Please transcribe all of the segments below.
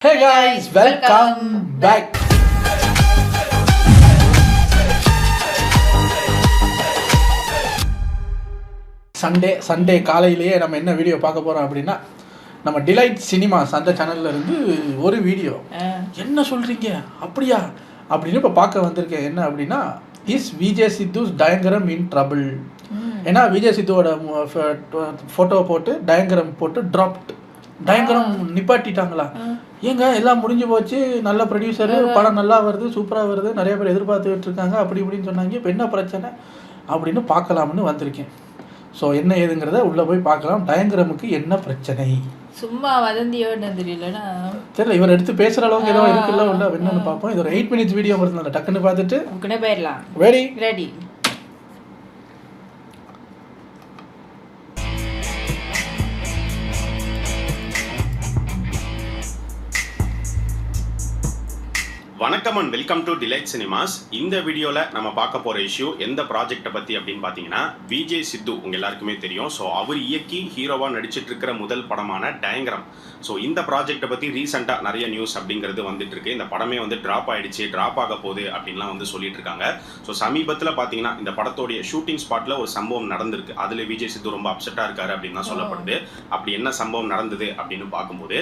Hey guys, welcome back. Sunday காலையிலேயே நம்ம என்ன வீடியோ பார்க்க போகிறோம் அப்படின்னா நம்ம டிலைட் சினிமாஸ் அந்த சேனல்ல இருந்து ஒரு வீடியோ. என்ன சொல்கிறீங்க அப்படியா அப்படின்னு இப்போ பார்க்க வந்திருக்கேன். என்ன அப்படின்னா is Vijay Sidhu's டயங்கரம் in trouble. ஏன்னா விஜய் சித்துவோட ஃபோட்டோவை போட்டு டயங்கரம் போட்டு ட்ராப்ட் டயங்கரம் நிப்பாட்டிட்டாங்களா? ஏங்க எல்லாம் முடிஞ்சு போச்சு, நல்ல ப்ரொடியூசரு, படம் நல்லா வருது, சூப்பராக வருது, நிறைய பேர் எதிர்பார்த்துக்கிட்டு இருக்காங்க அப்படி இப்படின்னு சொன்னாங்க. இப்போ என்ன பிரச்சனை அப்படின்னு பார்க்கலாம்னு வந்திருக்கேன். ஸோ என்ன ஏதுங்கிறத உள்ளே போய் பார்க்கலாம். டயங்கரமுக்கு என்ன பிரச்சனை? சும்மா வதந்தியோட தெரியலன்னா தெரியல, இவர் எடுத்து பேசுகிற அளவுக்கு ஏதோ இருக்குல்ல உள்ள என்னன்னு பார்ப்போம். இது ஒரு 8 minutes வீடியோ வருதுனால டக்குன்னு பார்த்துட்டு உடனே போயிடலாம். ரெடி. வணக்கம் and welcome to delight cinemas. இந்த வீடியோவில் நம்ம பார்க்க போகிற இஷ்யூ எந்த ப்ராஜெக்டை பற்றி அப்படின்னு பார்த்தீங்கன்னா விஜய் சித்து உங்கள் எல்லாருக்குமே தெரியும். ஸோ அவர் இயக்கி ஹீரோவாக நடிச்சிட்டு இருக்கிற முதல் படமான டயங்கரம். ஸோ இந்த ப்ராஜெக்டை பற்றி ரீசெண்டாக நிறைய நியூஸ் அப்படிங்கிறது வந்துட்டு இருக்கு. இந்த படமே வந்து ட்ராப் ஆக போகுது அப்படின்லாம் வந்து சொல்லிட்டு இருக்காங்க. ஸோ சமீபத்தில் பார்த்தீங்கன்னா இந்த படத்தோடைய ஷூட்டிங் ஸ்பாட்டில் ஒரு சம்பவம் நடந்திருக்கு. அதில் விஜய் சித்து ரொம்ப அப்செட்டாக இருக்காரு அப்படின்னு தான் சொல்லப்படுது. அப்படி என்ன சம்பவம் நடந்தது அப்படின்னு பார்க்கும்போது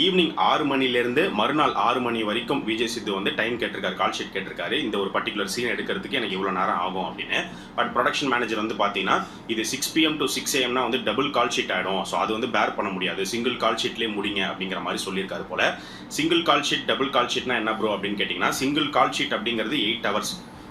ஈவினிங் 6 மணிலேருந்து மறுநாள் 6 மணி வரைக்கும் விஜய் சித்து வந்து டைம் கேட்டிருக்காரு, கால் ஷீட் கேட்டிருக்காரு. இந்த ஒரு பர்டிகுலர் சீன் எடுக்கிறதுக்கு எனக்கு இவ்வளோ நேரம் ஆகும் அப்படின்னு. பட் ப்ரொடக்ஷன் மேனேஜர் வந்து பார்த்தீங்கன்னா இது 6 PM to 6 AM வந்து டபுள் கால் ஷீட் ஆகிடும். ஸோ அது வந்து பேர் பண்ண முடியாது, சிங்கிள் கால் ஷீட்லேயே முடிங்க அப்படிங்கிற மாதிரி சொல்லியிருக்காரு போல. Single call sheet double call ஷீட்னா என்ன ப்ரோ அப்படின்னு கேட்டிங்கன்னா சிங்கிள் கால் ஷீட் அப்படிங்கிறது 8 hours.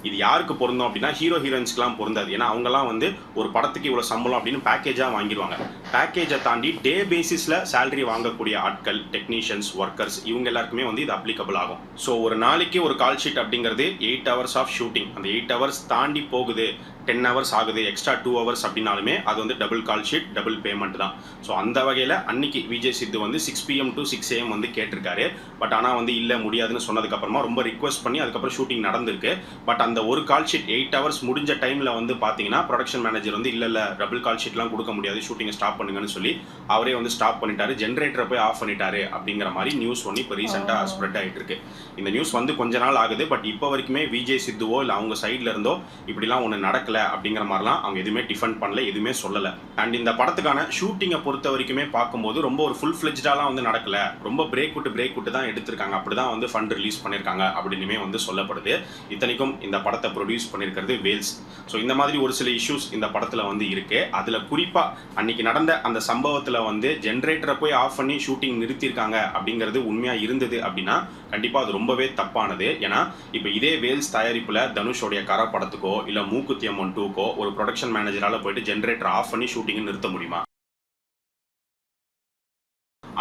இது யாருக்கு பொருந்தும் அப்படின்னா ஹீரோ ஹீரோயின்ஸ்க்குலாம் பொருந்தாது. ஏன்னா அவங்கலாம் வந்து ஒரு படத்துக்கு இவ்வளோ சம்பளம் அப்படின்னு பேக்கேஜாக வாங்கிடுவாங்க. பேக்கேஜை தாண்டி டே பேசிஸில் சேலரி வாங்கக்கூடிய ஆட்கள், டெக்னீஷியன்ஸ், ஒர்க்கர்ஸ் இவங்க எல்லாருக்குமே வந்து இது அப்ளிகபிள் ஆகும். ஸோ ஒரு நாளைக்கு ஒரு கால் ஷீட் அப்படிங்கிறது 8 hours ஆஃப் ஷூட்டிங். அந்த 8 hours தாண்டி போகுது, 10 hours ஆகுது, எக்ஸ்ட்ரா 2 hours அப்படின்னாலுமே அது வந்து டபுள் கால் ஷீட், டபுள் பேமெண்ட் தான். ஸோ அந்த வகையில் அன்னைக்கு விஜய் சித்து வந்து 6 PM to 6 AM வந்து கேட்டிருக்காரு. பட் ஆனால் வந்து இல்லை முடியாதுன்னு சொன்னதுக்கப்புறமா ரொம்ப ரிக்வஸ்ட் பண்ணி அதுக்கப்புறம் ஷூட்டிங் நடந்திருக்கு. பட் அந்த ஒரு கால் ஷீட் 8 hours முடிஞ்ச டைமில் வந்து பார்த்தீங்கன்னா ப்ரொடக்ஷன் மேனேஜர் வந்து இல்லை டபுள் கால் ஷீட்லாம் கொடுக்க முடியாது, ஷூட்டிங்கை ஸ்டாப் பண்ணுங்கன்னு சொல்லி அவரே வந்து ஸ்டாப் பண்ணிட்டாரு. ஜென்ரேட்டரை போய் ஆஃப் பண்ணிட்டாரு அப்படிங்கிற மாதிரி நியூஸ் ஒன்று இப்போ ரீசெண்டாக ஸ்ப்ரெட் ஆகிட்டு இருக்கு. இந்த நியூஸ் வந்து கொஞ்ச நாள் ஆகுது. பட் இப்போ வரைக்குமே விஜய் சித்துவோ இல்லை அவங்க சைட்ல இருந்தோ இப்படிலாம் ஒன்று நடக்கல அப்படிங்கிற மாதிரிலாம் அவங்க எதுவுமே டிஃபெண்ட் பண்ணல, எதுவுமே சொல்லலை. அண்ட் இந்த படத்துக்கான ஷூட்டிங்கை பொறுத்த வரைக்குமே பார்க்கும்போது ரொம்ப ஒரு ஃபுல் ஃபிளெஜ்டாலாம் வந்து நடக்கல, ரொம்ப பிரேக் விட்டு தான் எடுத்திருக்காங்க. அப்படிதான் வந்து ஃபண்ட் ரிலீஸ் பண்ணியிருக்காங்க அப்படின்னுமே வந்து சொல்லப்படுது. இத்தனைக்கும் இந்த படத்தை ப்ரொடியூஸ் பண்ணியிருக்கிறது வேல்ஸ். ஸோ இந்த மாதிரி ஒரு சில இஷ்யூஸ் இந்த படத்தில் வந்து இருக்கு. அதில் குறிப்பாக அன்னைக்கு நடந்த அந்த சம்பவத்தில் வந்து ஜென்ரேட்டரை போய் ஆஃப் பண்ணி ஷூட்டிங் நிறுத்தியிருக்காங்க அப்படிங்கிறது உண்மையாக இருந்தது அப்படின்னா கண்டிப்பாக அது ரொம்பவே தப்பானது. ஏன்னா இப்போ இதே வேல்ஸ் தயாரிப்பில் தனுஷோடைய கர படத்துக்கோ இல்லை மூக்குத்தி அம்மன் 2க்கோ ஒரு ப்ரொடக்ஷன் மேனேஜரால் போயிட்டு ஜென்ரேட்டர் ஆஃப் பண்ணி ஷூட்டிங்கை நிறுத்த முடியுமா?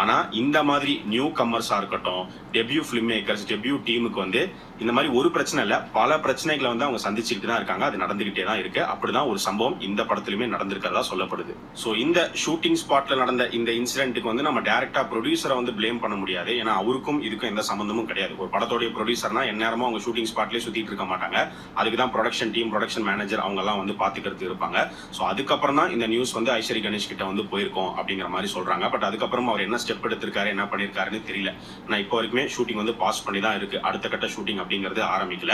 ஆனால் இந்த மாதிரி நியூ கம்மர்ஸாக இருக்கட்டும், டெபியூ ஃபிலிம் மேக்கர்ஸ், டெபியூ டீமுக்கு வந்து இந்த மாதிரி ஒரு பிரச்சனை இல்லை, பல பிரச்சனைகளை வந்து அவங்க சந்திச்சுக்கிட்டு தான் இருக்காங்க. அது நடந்துகிட்டே தான் இருக்கு. அப்படிதான் ஒரு சம்பவம் இந்த படத்துலையுமே நடந்திருக்கிறதா சொல்லப்படுது. ஸோ இந்த ஷூட்டிங் ஸ்பாட்ல நடந்த இந்த இன்சிடென்ட்டுக்கு வந்து நம்ம டேரக்டா ப்ரொடியூசரை வந்து பிளேம் பண்ண முடியாது. ஏன்னா அவருக்கும் இதுக்கும் எந்த சம்பந்தமும் கிடையாது. ஒரு படத்தோடைய ப்ரொடியூசர்னா எந்நேரமும் அவங்க ஷூட்டிங் ஸ்பாட்லேயே சுத்திட்டு இருக்க மாட்டாங்க. அதுக்கு தான் ப்ரொடக்ஷன் டீம், ப்ரொடக்ஷன் மேனேஜர் அவங்க எல்லாம் வந்து பாத்துக்கிறது இருப்பாங்க. ஸோ அதுக்கப்புறம் தான் இந்த நியூஸ் வந்து ஐஸ்வரி கணேஷ் கிட்ட வந்து போயிருக்கோம் அப்படிங்கிற மாதிரி சொல்றாங்க. பட் அதுக்கப்புறம் அவர் என்ன ஸ்டெப் எடுத்திருக்காரு, என்ன பண்ணிருக்காருன்னு தெரியல. நான் இப்போ வரைக்குமே ஷூட்டிங் வந்து பாஸ் பண்ணி தான் இருக்கு. அடுத்த கட்ட ஷூட்டிங் அப்படிங்கிறது ஆரம்பிக்கல.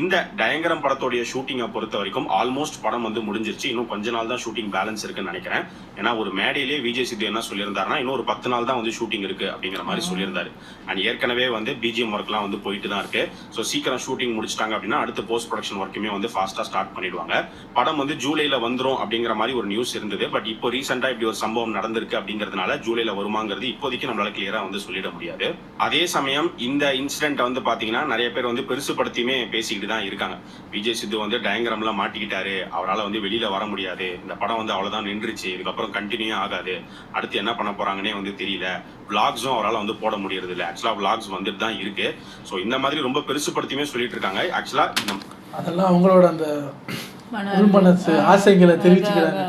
இந்த டயங்கரம் படத்தோடைய ஷூட்டிங்கை பொறுத்த வரைக்கும் ஆல்மோஸ்ட் படம் வந்து முடிஞ்சிருச்சு. இன்னும் கொஞ்ச நாள் தான் ஷூட்டிங் பேலன்ஸ் இருக்குன்னு நினைக்கிறேன். ஏன்னா ஒரு மேடையிலேயே விஜய் சித்து என்ன சொல்லியிருந்தாருன்னா இன்னும் ஒரு 10 நாள் தான் வந்து ஷூட்டிங் இருக்கு அப்படிங்கிற மாதிரி சொல்லியிருந்தாரு. அண்ட் ஏற்கனவே வந்து பிஜிஎம் ஒர்க்லாம் வந்து போயிட்டு தான் இருக்கு. ஸோ சீக்கிரம் ஷூட்டிங் முடிச்சிட்டாங்க அப்படின்னா அடுத்த போஸ்ட் ப்ரொடக்ஷன் ஒர்க்குமே வந்து ஃபாஸ்டா ஸ்டார்ட் பண்ணிடுவாங்க. படம் வந்து ஜூலைல வந்துரும் அப்படிங்கிற மாதிரி ஒரு நியூஸ் இருந்தது. பட் இப்போ ரீசெண்டா இப்படி ஒரு சம்பவம் நடந்திருக்கு அப்படிங்கிறதுனால ஜூலைல வருமாங்கிறது இப்போதைக்கு நம்மளால கிளியரா வந்து சொல்லிட முடியாது. அதே சமயம் இந்த இன்சிடென்ட் வந்து பாத்தீங்கன்னா நிறைய பேர் வந்து பெருசுபடுத்தியுமே பேசிக்கிட்டு தான் இருக்காங்க. விஜய் சித்து வந்து டயங்கரம்லாம் மாட்டிக்கிட்டாரு, அவரால் வந்து வெளியில வர முடியாது, இந்த படம் வந்து அவ்வளவுதான் நின்றுச்சு, இதுக்கப்புறம் கண்டினியூ ஆகாது, அடுத்து என்ன பண்ண போறாங்கன்னே வந்து தெரியல, விளாக்ஸும் அவரால் வந்து போட முடியறது இல்லை. ஆக்சுவலா விளாக்ஸ் வந்துட்டு தான் இருக்கு. ஸோ இந்த மாதிரி ரொம்ப பெருசுபடுத்தியுமே சொல்லிட்டு இருக்காங்க. ஆக்சுவலா அதெல்லாம் அவங்களோட அந்த மனசு ஆசைகளை தெரிவிச்சுக்கிறாங்க.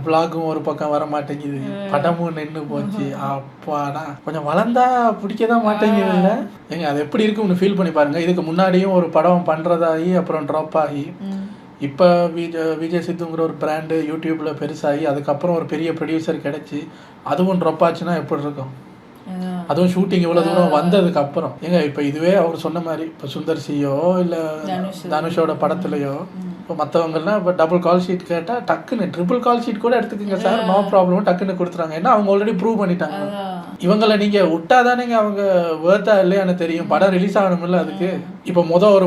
விளாகும் ஒரு பக்கம் வர மாட்டேங்குது, படமும் நின்று போச்சு. அப்பாடா கொஞ்சம் வளர்ந்தா பிடிக்கதான் மாட்டேங்குது இல்லை ஏங்க? அது எப்படி இருக்குன்னு ஃபீல் பண்ணி பாருங்க. இதுக்கு முன்னாடியும் ஒரு படம் பண்றதாகி அப்புறம் ட்ராப் ஆகி இப்போ விஜய் சித்துங்கிற ஒரு பிராண்டு யூடியூப்ல பெருசாகி அதுக்கப்புறம் ஒரு பெரிய ப்ரொடியூசர் கிடைச்சி அதுவும் ட்ராப் ஆச்சுன்னா எப்படி இருக்கும்? அதுவும் ஷூட்டிங் இவ்வளோ தூரம் வந்ததுக்கு அப்புறம் ஏங்க இப்போ இதுவே அவர் சொன்ன மாதிரி இப்போ சுந்தர் சியோ இல்லை தனுஷோட படத்துலையோ இப்போ மற்றவங்கலாம் இப்போ டபுள் கால் ஷீட் கேட்டால் டக்குன்னு ட்ரிபிள் கால் ஷீட் கூட எடுத்துக்கோங்க சார், நோ ப்ராப்ளம், டக்குன்னு கொடுத்துறாங்க. ஏன்னா அவங்க ஆல்ரெடி ப்ரூவ் பண்ணிட்டாங்க. இவங்களை நீங்கள் விட்டா தானேங்க அவங்க வேர்த்தா இல்லையான்னு தெரியும். படம் ரிலீஸ் ஆகணும்ல அதுக்கு. இப்போ ஒரு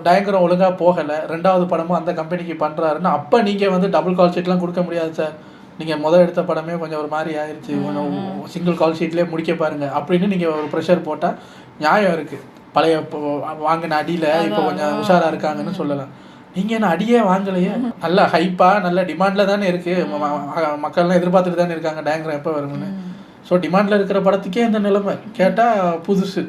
டயங்கரம் ஒழுங்காக போகலை, 2வது படமும் அந்த கம்பெனிக்கு பண்ணுறாருன்னு அப்போ நீங்கள் வந்து டபுள் கால் ஷீட்லாம் கொடுக்க முடியாது சார். நீங்கள் எடுத்த படமே கொஞ்சம் ஒரு மாதிரி ஆயிடுச்சு, கொஞ்சம் சிங்கிள் கால் ஷீட்லேயே முடிக்க பாருங்கள் அப்படின்னு நீங்கள் ஒரு ப்ரெஷர் போட்டால் நியாயம் இருக்குது. பழைய வாங்கின அடியில் இப்போ கொஞ்சம் உஷாராக இருக்காங்கன்னு சொல்லலாம். நீங்கள் என்ன அடியே வாங்கலையே, நல்ல ஹைப்பாக நல்ல டிமாண்டில் தானே இருக்குது, மக்கள்லாம் எதிர்பார்த்துட்டு தானே இருக்காங்க டயங்கரம் எப்போ வரும்னு. ஸோ டிமாண்டில் இருக்கிற படத்துக்கே இந்த நிலைமை கேட்டால் புதுசு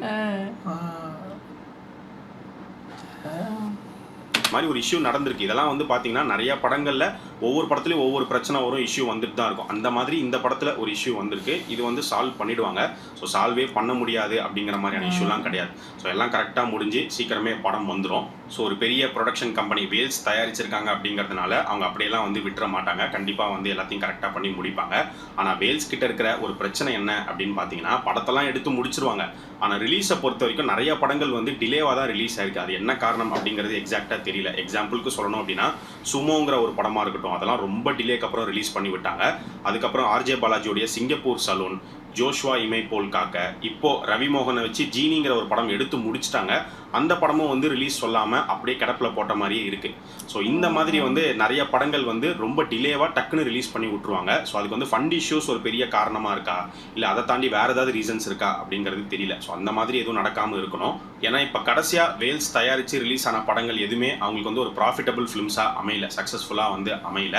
மாதிரி ஒரு இஷ்யூ நடந்திருக்கு. இதெல்லாம் வந்து பார்த்தீங்கன்னா நிறைய படங்களில் ஒவ்வொரு படத்துலையும் ஒவ்வொரு பிரச்சனை வரும், இஷ்யூ வந்துட்டு தான் இருக்கும். அந்த மாதிரி இந்த படத்தில் ஒரு இஷ்யூ வந்திருக்கு. இது வந்து சால்வ் பண்ணிடுவாங்க. ஸோ சால்வே பண்ண முடியாது அப்படிங்கிற மாதிரியான இஷ்யூலாம் கிடையாது. ஸோ எல்லாம் கரெக்டாக முடிஞ்சு சீக்கிரமே படம் வந்துடும். ஸோ ஒரு பெரிய ப்ரொடக்ஷன் கம்பெனி வேல்ஸ் தயாரிச்சிருக்காங்க அப்படிங்கிறதுனால அவங்க அப்படியெல்லாம் வந்து விட்டுற மாட்டாங்க. கண்டிப்பாக வந்து எல்லாத்தையும் கரெக்டாக பண்ணி முடிப்பாங்க. ஆனால் வேல்ஸ் கிட்ட இருக்கிற ஒரு பிரச்சனை என்ன அப்படின்னு பார்த்தீங்கன்னா, படத்தெல்லாம் எடுத்து முடிச்சிருவாங்க. ஆனால் ரிலீஸை பொறுத்த வரைக்கும் நிறைய படங்கள் வந்து டிலேவாக தான் ரிலீஸ் ஆயிருக்கு. அது என்ன காரணம் அப்படிங்கிறது எக்ஸாக்டாக தெரியல. எக்ஸாம்பிளுக்கு சொல்லணும் அப்படின்னா, சுமோங்கிற ஒரு படமாக இருக்கட்டும், அதெல்லாம் ரொம்ப டிலேக்கு அப்புறம் ரிலீஸ் பண்ணி விட்டாங்க. அதுக்கப்புறம் ஆர்ஜே பாலாஜியோடைய சிங்கப்பூர் சலூன், ஜோஷ்வா இமை போல் காக்க, இப்போ ரவி மோகனை வச்சு ஜீனிங்கிற ஒரு படம் எடுத்து முடிச்சிட்டாங்க. அந்த படமும் வந்து ரிலீஸ் சொல்லாமல் அப்படியே கிடப்பில் போட்ட மாதிரியே இருக்குது. ஸோ இந்த மாதிரி வந்து நிறைய படங்கள் வந்து ரொம்ப டிலேவாக டக்குன்னு ரிலீஸ் பண்ணி விட்ருவாங்க. ஸோ அதுக்கு வந்து ஃபண்ட் இஷ்யூஸ் ஒரு பெரிய காரணமாக இருக்கா, இல்லை அதை தாண்டி வேறு ஏதாவது ரீசன்ஸ் இருக்கா அப்படிங்கிறது தெரியல. ஸோ அந்த மாதிரி எதுவும் நடக்காமல் இருக்கணும். ஏன்னா இப்போ கடைசியாக வேல்ஸ் தயாரித்து ரிலீஸ் ஆன படங்கள் எதுவுமே அவங்களுக்கு வந்து ஒரு ப்ராஃபிட்டபிள் ஃபிலிம்ஸாக அமையல, சக்ஸஸ்ஃபுல்லாக வந்து அமையல.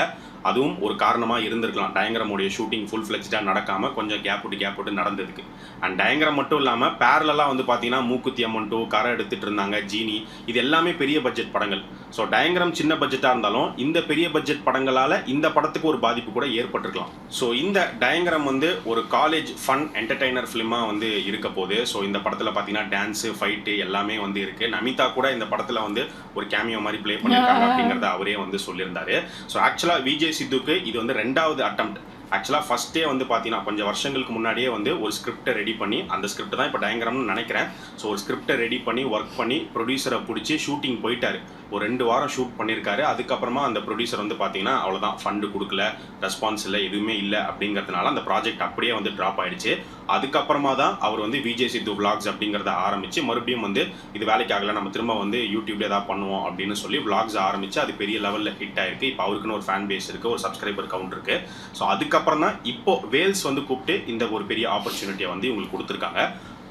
அதுவும் ஒரு காரணமாக இருந்திருக்கலாம். டயங்கரமுடைய ஷூட்டிங் ஃபுல் ஃப்ளெக்ஸ்டாக நடக்காமல் கொஞ்சம் கேப் விட்டு நடந்ததுக்கு. அண்ட் டயங்கரம் மட்டும் இல்லாமல் பேரலாக வந்து பார்த்தீங்கன்னா மூக்குத்தி அம்மன் 2, கரை எடுத்துகிட்டு இருந்தாங்க, ஜீனி, இது எல்லாமே பெரிய பட்ஜெட் படங்கள். ஸோ டயங்கரம் சின்ன பட்ஜெட்டாக இருந்தாலும் இந்த பெரிய பட்ஜெட் படங்களால் இந்த படத்துக்கு ஒரு பாதிப்பு கூட ஏற்பட்டிருக்கலாம். ஸோ இந்த டயங்கரம் வந்து ஒரு காலேஜ் ஃபன் என்டர்டெய்னர் ஃபிலிமாக வந்து இருக்க போது. ஸோ இந்த படத்தில் பார்த்தீங்கன்னா டான்ஸு, ஃபைட்டு எல்லாமே வந்து இருக்குது. நமிதா கூட இந்த படத்தில் வந்து ஒரு கேமியோ மாதிரி ப்ளே பண்ணியிருக்காங்க அப்படிங்கிறத அவரே வந்து சொல்லியிருந்தாரு. ஸோ ஆக்சுவலாக விஜய் சித்துக்கு இது வந்து 2வது அட்டெம்ப்ட். ஆக்சுவலாக ஃபஸ்ட்டே வந்து பார்த்தீங்கன்னா கொஞ்சம் வருஷங்களுக்கு முன்னாடியே வந்து ஒரு ஸ்கிரிப்டை ரெடி பண்ணி, அந்த ஸ்கிரிப்ட் தான் இப்போ டயங்கரம்னு நினைக்கிறேன். ஸோ ஒரு ஸ்கிரிப்டை ரெடி பண்ணி ஒர்க் பண்ணி ப்ரொடியூசரை பிடிச்சி ஷூட்டிங் போயிட்டார். ஒரு 2 வாரம் ஷூட் பண்ணியிருக்காரு. அதுக்கப்புறமா அந்த ப்ரொடியூசர் வந்து பார்த்தீங்கன்னா அவ்வளோதான், ஃபண்டு கொடுக்கல, ரெஸ்பான்ஸ் இல்லை, எதுவுமே இல்லை அப்படிங்கிறதுனால அந்த ப்ராஜெக்ட் அப்படியே வந்து ட்ராப் ஆகிடுச்சு. அதுக்கப்புறமா தான் அவர் வந்து விஜய் சித்து விளாக்ஸ் அப்படிங்கிறத ஆரம்பித்து மறுபடியும் வந்து இது வேலைக்கு ஆகலை, நம்ம திரும்ப வந்து யூடியூப்ல ஏதாவது பண்ணுவோம் அப்படின்னு சொல்லி விளாக்ஸ் ஆரம்பித்து அது பெரிய லெவலில் ஹிட் ஆயிருக்கு. இப்போ அவருக்குன்னு ஒரு ஃபேன் பேஸ் இருக்குது, ஒரு சப்ஸ்கிரைபர் கவுண்ட் இருக்குது. ஸோ அதுக்கப்புறம் தான் இப்போ வேல்ஸ் வந்து கூப்பிட்டு இந்த ஒரு பெரிய ஆப்பர்ச்சுனிட்டியை வந்து இவங்களுக்கு கொடுத்துருக்காங்க.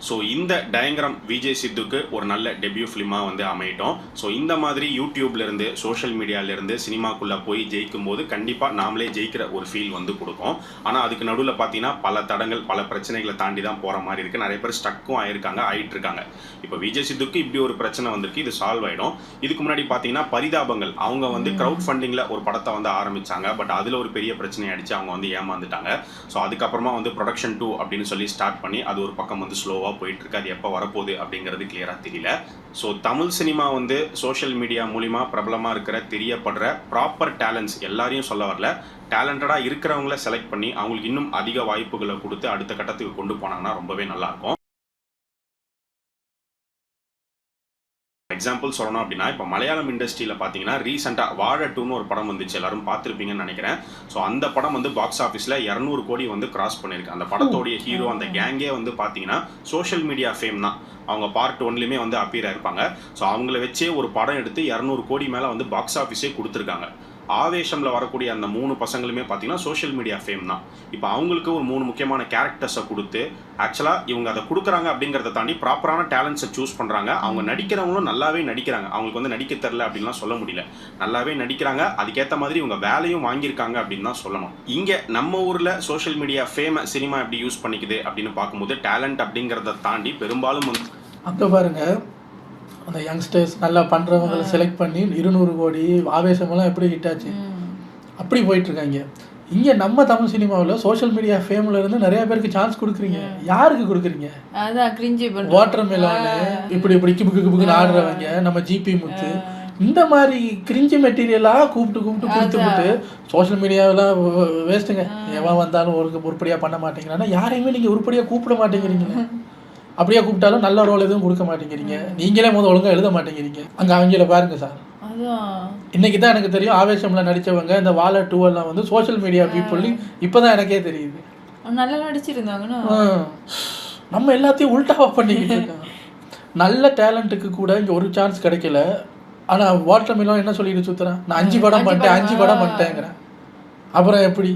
ஸோ இந்த டயங்கரம் விஜய் சித்துக்கு ஒரு நல்ல டெபியூ ஃபிலிமாக வந்து அமையட்டும். ஸோ இந்த மாதிரி யூடியூப்லேருந்து சோஷியல் மீடியாவிலேருந்து சினிமாக்குள்ளே போய் ஜெயிக்கும் போது கண்டிப்பாக நாமளே ஜெயிக்கிற ஒரு ஃபீல் வந்து கொடுக்கும். ஆனால் அதுக்கு நடுவில் பார்த்தீங்கன்னா பல தடங்கள், பல பிரச்சனைகளை தாண்டி தான் போகிற மாதிரி இருக்குது. நிறைய பேர் ஸ்டக்கும் ஆகிட்டு இருக்காங்க. இப்போ விஜய் சித்துக்கு இப்படி ஒரு பிரச்சனை வந்திருக்கு, இது சால்வ் ஆகிடும். இதுக்கு முன்னாடி பார்த்தீங்கன்னா பரிதாபங்கள், அவங்க வந்து க்ரௌட் ஃபண்டிங்கில் ஒரு படத்தை வந்து ஆரம்பித்தாங்க. பட் அதில் ஒரு பெரிய பிரச்சனை ஆகிடுச்சு, அவங்க வந்து ஏமாந்துட்டாங்க. ஸோ அதுக்கப்புறமா வந்து ப்ரொடக்ஷன் 2 அப்படின்னு சொல்லி ஸ்டார்ட் பண்ணி அது ஒரு பக்கம் வந்து ஸ்லோவாக போயிட்டு இருக்கு. அது எப்போ வரப்போகுது அப்படிங்கிறது கிளியரா தெரியல. ஸோ தமிழ் சினிமா வந்து சோஷியல் மீடியா மூலிமா பிரபலமாக இருக்கிற தெரியப்படுற ப்ராப்பர் டேலண்ட்ஸ் எல்லாரையும் சொல்ல வரல, டேலண்டடாக இருக்கிறவங்கள செலக்ட் பண்ணி அவங்களுக்கு இன்னும் அதிக வாய்ப்புகளை கொடுத்து அடுத்த கட்டத்துக்கு கொண்டு போனாங்கன்னா ரொம்பவே நல்லாயிருக்கும். எக்ஸாம்பிள் சொல்லணும் அப்படின்னா, இப்போ மலையாளம் இண்டஸ்ட்ரியில் பார்த்தீங்கன்னா ரீசெண்டாக வாழை 2ன்னு ஒரு படம் வந்துச்சு, எல்லாரும் பார்த்துருப்பீங்கன்னு நினைக்கிறேன். ஸோ அந்த படம் வந்து பாக்ஸ் ஆஃபீஸில் 200 கோடி வந்து கிராஸ் பண்ணியிருக்கு. அந்த படத்தோடைய ஹீரோ, அந்த கேங்கே வந்து பார்த்தீங்கன்னா சோஷியல் மீடியா ஃபேம் தான். அவங்க பார்ட் 1லையுமே வந்து அப்பீராக இருப்பாங்க. ஸோ அவங்கள வச்சே ஒரு படம் எடுத்து 200 கோடி மேலே வந்து பாக்ஸ் ஆஃபீஸே கொடுத்துருக்காங்க. ஆவேஷமில் வரக்கூடிய அந்த 3 பசங்களுமே பார்த்தீங்கன்னா சோஷியல் மீடியா ஃபேம் தான். இப்போ அவங்களுக்கு ஒரு 3 முக்கியமான கேரக்டர்ஸை கொடுத்து ஆக்சுவலாக இவங்க அதை கொடுக்குறாங்க அப்படிங்கிறத தாண்டி ப்ராப்பரான டேலண்ட்ஸை சூஸ் பண்ணுறாங்க. அவங்க நடிக்கிறவங்களும் நல்லாவே நடிக்கிறாங்க. அவங்களுக்கு வந்து நடிக்க தெரில அப்படின்லாம் சொல்ல முடியல, நல்லாவே நடிக்கிறாங்க. அதுக்கேற்ற மாதிரி இவங்க வேலையும் வாங்கியிருக்காங்க அப்படின்னு தான் சொல்லணும். இங்கே நம்ம ஊரில் சோஷியல் மீடியா ஃபேமை சினிமா எப்படி யூஸ் பண்ணிக்குது அப்படின்னு பார்க்கும்போது டேலண்ட் அப்படிங்கிறத தாண்டி பெரும்பாலும் வந்து அங்கே பாருங்க, அந்த யங்ஸ்டர்ஸ் நல்லா பண்ணுறவங்களை செலக்ட் பண்ணி 200 கோடி ஆவேசமெல்லாம் எப்படி ஹிட் ஆச்சு, அப்படி போயிட்டுருக்காங்க. இங்கே நம்ம தமிழ் சினிமாவில் சோஷியல் மீடியா ஃபேமில் இருந்து நிறைய பேருக்கு சான்ஸ் கொடுக்குறீங்க. யாருக்கு கொடுக்குறீங்க? அதான் கிரிஞ்சி வாட்டர் மெலானு இப்படி கிபுக்கு ஆடுறவங்க, நம்ம ஜிபி முத்து, இந்த மாதிரி கிரிஞ்சி மெட்டீரியலாக கூப்பிட்டு கொடுத்துக்கிட்டு சோஷியல் மீடியாவெல்லாம் வேஸ்ட்டுங்க. எவன் வந்தாலும் உருப்படியாக பண்ண மாட்டேங்கிறான்னா யாரையுமே நீங்கள் உருப்படியாக கூப்பிட மாட்டேங்கிறீங்க. அப்படியே கூப்பிட்டாலும் நல்ல ரோல் எதுவும் கொடுக்க மாட்டேங்கிறீங்க. நீங்களே ஒழுங்காக எழுத மாட்டேங்கிறீங்க. அங்கே அவங்கள பாருங்க சார். இன்னைக்கு தான் எனக்கு தெரியும் ஆவேசம்ல நடித்தவங்க இந்த வாழை 2 எல்லாம் வந்து சோஷியல் மீடியா பீப்புள். இப்போ தான் எனக்கே தெரியுது. நல்லா நடிச்சிருந்தாங்கன்னா நம்ம எல்லாத்தையும் உல்டாவாக பண்ணிக்கிட்டு இருக்கோம். நல்ல டேலண்ட்டுக்கு கூட இங்கே ஒரு சான்ஸ் கிடைக்கல. ஆனால் வாட்டர் மிலன் என்ன சொல்லிட்டு சுற்றுறேன், நான் 5 படம் பண்ணிட்டேங்கிறேன். அப்புறம் எப்படி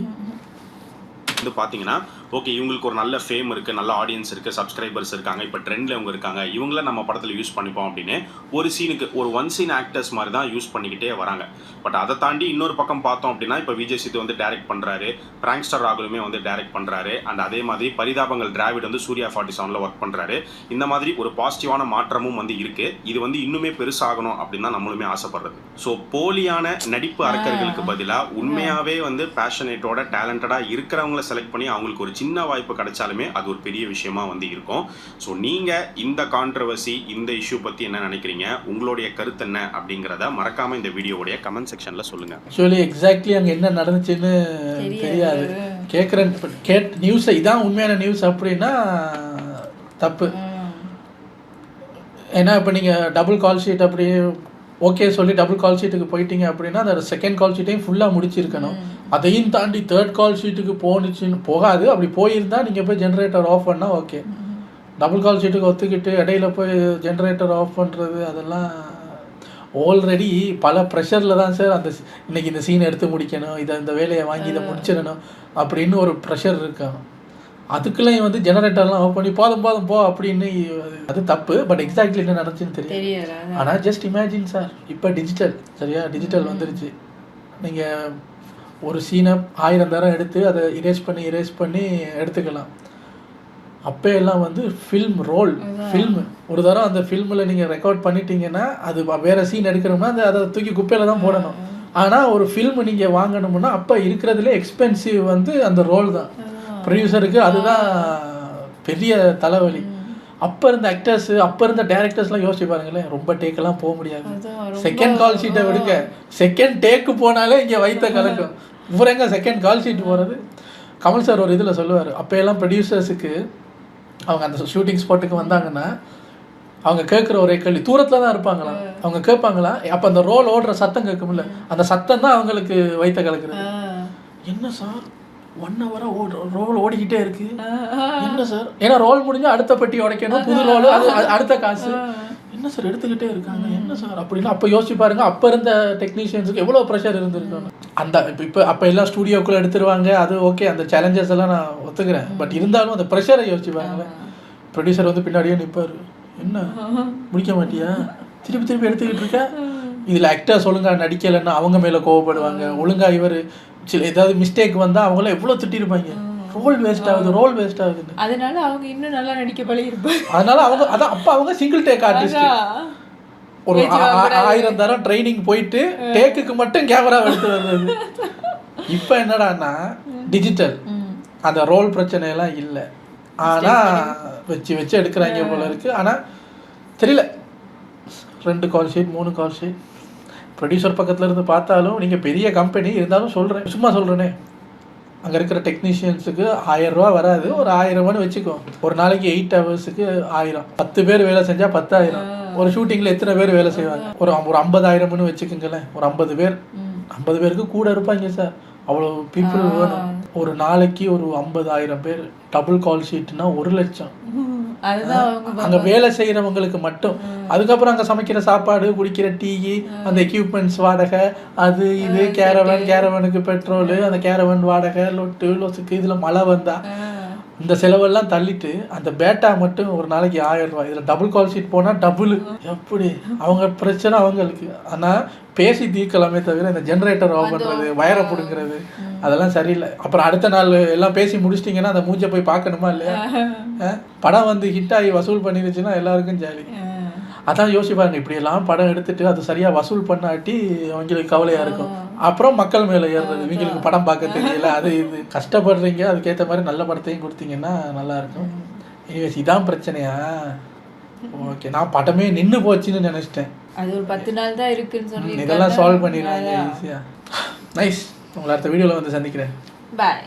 வந்து பார்த்தீங்கன்னா ஓகே இவங்களுக்கு ஒரு நல்ல ஃபேம் இருக்குது, நல்ல ஆடியன்ஸ் இருக்குது, சப்ஸ்கிரைபர்ஸ் இருக்காங்க, இப்போ ட்ரெண்டில் இவங்க இருக்காங்க, இவங்கள நம்ம படத்தில் யூஸ் பண்ணிப்போம் அப்படின்னு ஒரு சீனுக்கு ஒரு ஒன் சீன் ஆக்டர்ஸ் மாதிரி தான் யூஸ் பண்ணிக்கிட்டே வராங்க. பட் அதை தாண்டி இன்னொரு பக்கம் பார்த்தோம் அப்படின்னா இப்போ விஜய் சித்து வந்து டைரக்ட் பண்ணுறாரு, பிராங்க்ஸ்டர் ராகுலுமே வந்து டைரக்ட் பண்ணுறாரு, அண்ட் அதே மாதிரி பரிதாபங்கள் டிராவிட் வந்து சூர்யா 47ல் ஒர்க் பண்ணுறாரு. இந்த மாதிரி ஒரு பாசிட்டிவான மாற்றமும் வந்து இருக்குது. இது வந்து இன்னுமே பெருசாகணும் அப்படின்னு தான் நம்மளுமே ஆசைப்படுறது. ஸோ போலியான நடிப்பு அரக்கர்களுக்கு பதிலாக உண்மையாகவே வந்து பேஷனேட்டோட டேலண்டடாக இருக்கிறவங்கள செலக்ட் பண்ணி அவங்களுக்கு ஒரு சின்ன வாய்ப்பு கிடைச்சாலுமே அது ஒரு பெரிய விஷயமா வந்து இருக்கும். ஸோ நீங்கள் இந்த கான்ட்ரவர்சி இந்த இஷ்யூ பற்றி என்ன நினைக்கிறீங்க, உங்களுடைய கருத்து என்ன அப்படிங்கிறத மறக்காமல் இந்த வீடியோவுடைய கமெண்ட் செக்ஷனில் சொல்லுங்கள். ஆக்சுவலி எக்ஸாக்ட்லி அங்கே என்ன நடந்துச்சுன்னு தெரியாது. கேட்குறேன் நியூஸை இதான் உண்மையான நியூஸ் அப்படின்னா தப்பு. ஏன்னா இப்போ நீங்கள் டபுள் கால் ஷீட் அப்படி ஓகே சொல்லி டபுள் கால் ஷீட்டுக்கு போயிட்டீங்க அப்படின்னா அந்த செகண்ட் கால் ஷீட்டையும் ஃபுல்லாக முடிச்சிருக்கணும். அதையும் தாண்டி தேர்ட் கால் ஷீட்டுக்கு போகாது. அப்படி போயிருந்தால் நீங்கள் போய் ஜென்ரேட்டர் ஆஃப் பண்ணால் ஓகே. டபுள் கால் ஷீட்டுக்கு ஒத்துக்கிட்டு இடையில போய் ஜென்ரேட்டர் ஆஃப் பண்ணுறது அதெல்லாம் ஆல்ரெடி பல ப்ரெஷரில் தான் சார். அந்த இன்றைக்கி இந்த சீனை எடுத்து முடிக்கணும், இந்த வேலையை வாங்கி இதை முடிச்சிடணும் அப்படின்னு ஒரு ப்ரெஷர் இருக்கும். அதுக்குள்ளேயும் வந்து ஜெனரேட்டர்லாம் ஆஃப் பண்ணி போதும் போ அப்படின்னு அது தப்பு. பட் எக்ஸாக்ட்லி என்ன நடந்துச்சுன்னு தெரியும். ஆனால் ஜஸ்ட் இமேஜின் சார், இப்போ டிஜிட்டல் சரியா, டிஜிட்டல் வந்துருச்சு. நீங்கள் ஒரு சீனை 1000 தரம் எடுத்து அதை இரேஸ் பண்ணி எடுத்துக்கலாம். அப்போ எல்லாம் வந்து ஃபில்ம் ஒரு தரம் அந்த ஃபில்மில் நீங்கள் ரெக்கார்ட் பண்ணிட்டீங்கன்னா அது வேறு சீன் எடுக்கணும்னா அதை தூக்கி குப்பையில் தான் போடணும். ஆனால் ஒரு ஃபில்ம் நீங்கள் வாங்கணும்னா அப்போ இருக்கிறதுலே எக்ஸ்பென்சிவ் வந்து அந்த ரோல் தான். ப்ரொடியூசருக்கு அதுதான் பெரிய தலைவலி. அப்போ இருந்த ஆக்டர்ஸ் அப்போ இருந்த டேரக்டர்ஸ்லாம் யோசிச்சு பாருங்களேன், ரொம்ப டேக்கெல்லாம் போக முடியாது. செகண்ட் கால் ஷீட்டை விடுங்க, செகண்ட் டேக்கு போனாலே இங்கே வைத்த கலக்கும். இவரெங்க செகண்ட் கால் ஷீட் போகிறது. கமல் சார் ஒரு இதில் சொல்லுவார், அப்போ எல்லாம் ப்ரொடியூசர்ஸுக்கு அவங்க அந்த ஷூட்டிங் ஸ்பாட்டுக்கு வந்தாங்கன்னா அவங்க கேட்குற ஒரே கேள்வி, தூரத்தில் தான் இருப்பாங்களாம், அவங்க கேட்பாங்களா அப்போ அந்த ரோல் ஓடுற சத்தம் கேட்கும்ல, அந்த சத்தம் தான் அவங்களுக்கு வைத்த கலக்குறது. என்ன சார் 1 hour ரோல் ஓடிக்கிட்டே இருக்கு என்ன சார், ஏன்னா ரோல் முடிஞ்சால் அடுத்த பெட்டி உடைக்கணும், புது ரோல், அது அடுத்த காசு. என்ன சார் எடுத்துக்கிட்டே இருக்காங்க என்ன சார் அப்படின்னா அப்போ யோசிச்சு பாருங்க, அப்போ இருந்த டெக்னீஷியன்ஸுக்கு எவ்வளோ ப்ரெஷர் இருந்திருக்காங்க. அந்த இப்போ அப்போ எல்லாம் ஸ்டூடியோக்குள்ளே எடுத்துருவாங்க, அது ஓகே, அந்த சேலஞ்சஸ் எல்லாம் நான் ஒத்துக்கிறேன். பட் இருந்தாலும் அந்த ப்ரெஷரை யோசிச்சு பாருங்களேன். ப்ரொடியூசர் வந்து பின்னாடியே நிற்பார், என்ன முடிக்க மாட்டியா, திருப்பி எடுத்துக்கிட்டு இருக்க. இதில் ஆக்டர்ஸ் ஒழுங்காக நடிக்கலைன்னா அவங்க மேலே கோவப்படுவாங்க. ஒழுங்காக இவர் சில ஏதாவது மிஸ்டேக் வந்தால் அவங்களாம் எவ்வளோ திட்டிருப்பாங்க, ரோல் வேஸ்ட் ஆகுது. அதனால அவங்க இன்னும் நல்லா நடிக்க பழகிருப்பாங்க. அதனால அவங்க அதான் அப்போ அவங்க சிங்கிள் டேக் ஆர்டிஸ்ட். ஒரு 1000 தரம் ட்ரைனிங் போயிட்டு டேக்குக்கு மட்டும் கேமரா எடுத்து வர்றது. இப்போ என்னடான்னா டிஜிட்டல், அந்த ரோல் பிரச்சனையெல்லாம் இல்லை. ஆனால் வச்சு எடுக்கிறாங்க போல இருக்கு. ஆனால் தெரியல, 2 call sheet 3 call sheet producer பக்கத்தில் இருந்து பார்த்தாலும் நீங்கள் பெரிய கம்பெனி இருந்தாலும் சொல்கிறேன், சும்மா சொல்கிறேனே, அங்கே இருக்கிற டெக்னீஷியன்ஸுக்கு 1000 ரூபா வராது, ஒரு 1000 ரூபான்னு வச்சுக்கோ. ஒரு நாளைக்கு 8 ஹவர்ஸுக்கு 1000, 10 பேர் வேலை செஞ்சால் 10,000. ஒரு ஷூட்டிங்கில் எத்தனை பேர் வேலை செய்வாங்க, ஒரு 50,000ன்னு வச்சுக்கோங்களேன். ஒரு 50 பேர், 50 பேருக்கு கூட இருப்பாங்க சார், அவ்வளோ பீப்புள் வேணும். ஒரு நாளைக்கு ஒரு 50,000 பேர், டபுள் கால் ஷீட்னா 1 லட்சம். அங்கே வேலை செய்கிறவங்களுக்கு மட்டும். அதுக்கப்புறம் அங்கே சமைக்கிற சாப்பாடு, குடிக்கிற டீ, அந்த எக்யூப்மெண்ட்ஸ் வாடகை, அது இது, கேரவனுக்கு பெட்ரோலு, அந்த கேரவன் வாடகை, லொசுக்கு, இதில் மழை வந்தா இந்த செலவெல்லாம் தள்ளிட்டு அந்த பேட்டா மட்டும் ஒரு நாளைக்கு 1000 ரூபாய். இதில் டபுள் கால் ஷீட் போனால் டபுள். எப்படி அவங்க பிரச்சனை அவங்களுக்கு. ஆனால் பேசி தீர்க்கலாமே தவிர இந்த ஜென்ரேட்டர் ஆஃப் பண்ணுறது, வயரை பிடுங்கிறது அதெல்லாம் சரியில்லை. அப்புறம் அடுத்த நாள் எல்லாம் பேசி முடிச்சிட்டிங்கன்னா அந்த மூஞ்சை போய் பார்க்கணுமா இல்லையா? படம் வந்து ஹிட் ஆகி வசூல் பண்ணிருச்சுன்னா எல்லாருக்கும் ஜாலி. அதான் யோசிப்பாங்க, இப்படியெல்லாம் படம் எடுத்துட்டு அது சரியாக வசூல் பண்ணாட்டி அவங்களுக்கு கவலையாக இருக்கும். அப்புறம் மக்கள் மேலே ஏறுறது, இவங்களுக்கு படம் பார்க்க தெரியல, அது இது கஷ்டப்படுறீங்க, அதுக்கேற்ற மாதிரி நல்ல படத்தையும் கொடுத்தீங்கன்னா நல்லாயிருக்கும். எனிவேஸ் இதான் பிரச்சனையா? ஓகே, நான் படமே நின்று போச்சுன்னு நினச்சிட்டேன். அது ஒரு 10 நாள் தான் இருக்குன்னு சொல்லி இதெல்லாம் சால்வ் பண்ணிடுறாங்க ஈஸியாக. நைஸ். உங்களை அடுத்த வீடியோவில் வந்து சந்திக்கிறேன். பாய்.